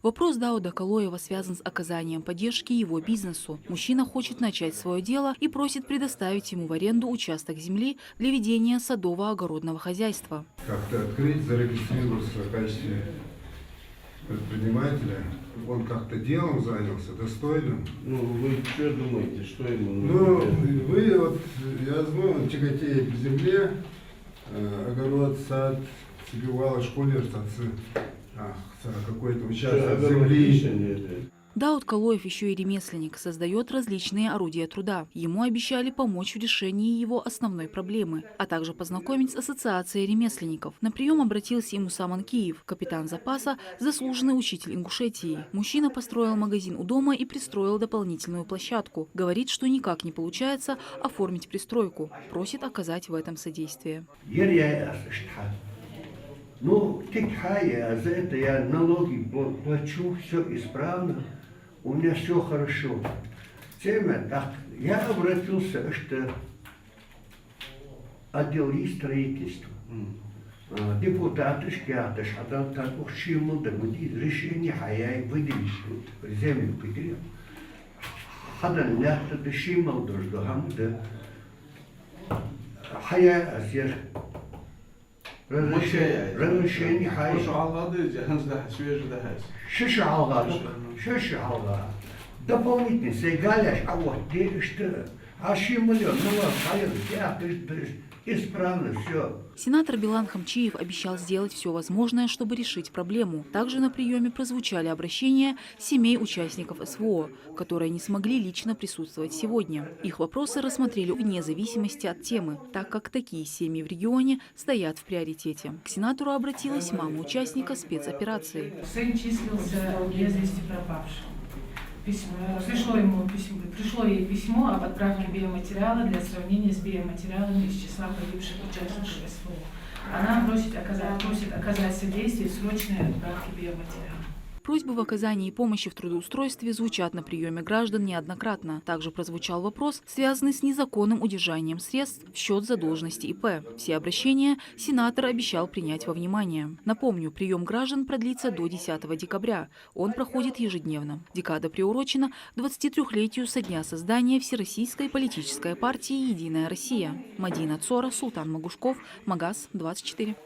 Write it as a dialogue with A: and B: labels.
A: Вопрос Дауда Калоева связан с оказанием поддержки его бизнесу. Мужчина хочет начать свое дело и просит предоставить ему в аренду участок земли для ведения садово-огородного хозяйства.
B: Как-то открыть, зарегистрироваться в качестве предпринимателя. Он как-то делом занялся, достойным.
C: Ну, вы что думаете, что ему
B: Ну,
C: нужно?
B: вы, вот, я знаю, он тяготеет к земле, огород, сад, себе вала, школе, какой-то участок земли.
A: Дауд Калоев еще и ремесленник, создает различные орудия труда. Ему обещали помочь в решении его основной проблемы, а также познакомить с ассоциацией ремесленников. На прием обратился и Мусаман Киев, капитан запаса, заслуженный учитель Ингушетии. Мужчина построил магазин у дома и пристроил дополнительную площадку. Говорит, что никак не получается оформить пристройку. Просит оказать в этом содействие.
D: Ну, за это я налоги плачу, все исправно, у меня все хорошо. Так, я обратился, что отдел строительства. Депутаты шкятыш, а там так ушиму, да будет решение, а я и выделить землю потерял. Хадан лято да шимал дождь, да хая азер. Разрешение хай. Шишалга. Дополнительно сейгаляш, а вот где что? А шималё, ну ладно, я исправно все.
A: Сенатор Билан Хамчиев обещал сделать все возможное, чтобы решить проблему. Также на приеме прозвучали обращения семей участников СВО, которые не смогли лично присутствовать сегодня. Их вопросы рассмотрели вне зависимости от темы, так как такие семьи в регионе стоят в приоритете. К сенатору обратилась мама участника спецоперации.
E: Сын числился без вести пропавшим. Пришло ей письмо об отправке биоматериала для сравнения с биоматериалами из числа погибших участников СВО. Она просит оказать содействие в срочной отправке биоматериала.
A: Просьбы в оказании помощи в трудоустройстве звучат на приеме граждан неоднократно. Также прозвучал вопрос, связанный с незаконным удержанием средств в счет задолженности ИП. Все обращения сенатор обещал принять во внимание. Напомню, прием граждан продлится до 10 декабря. Он проходит ежедневно. Декада приурочена 23-летию со дня создания Всероссийской политической партии «Единая Россия». Мадина Цора, Султан Магушков, Магаз 24.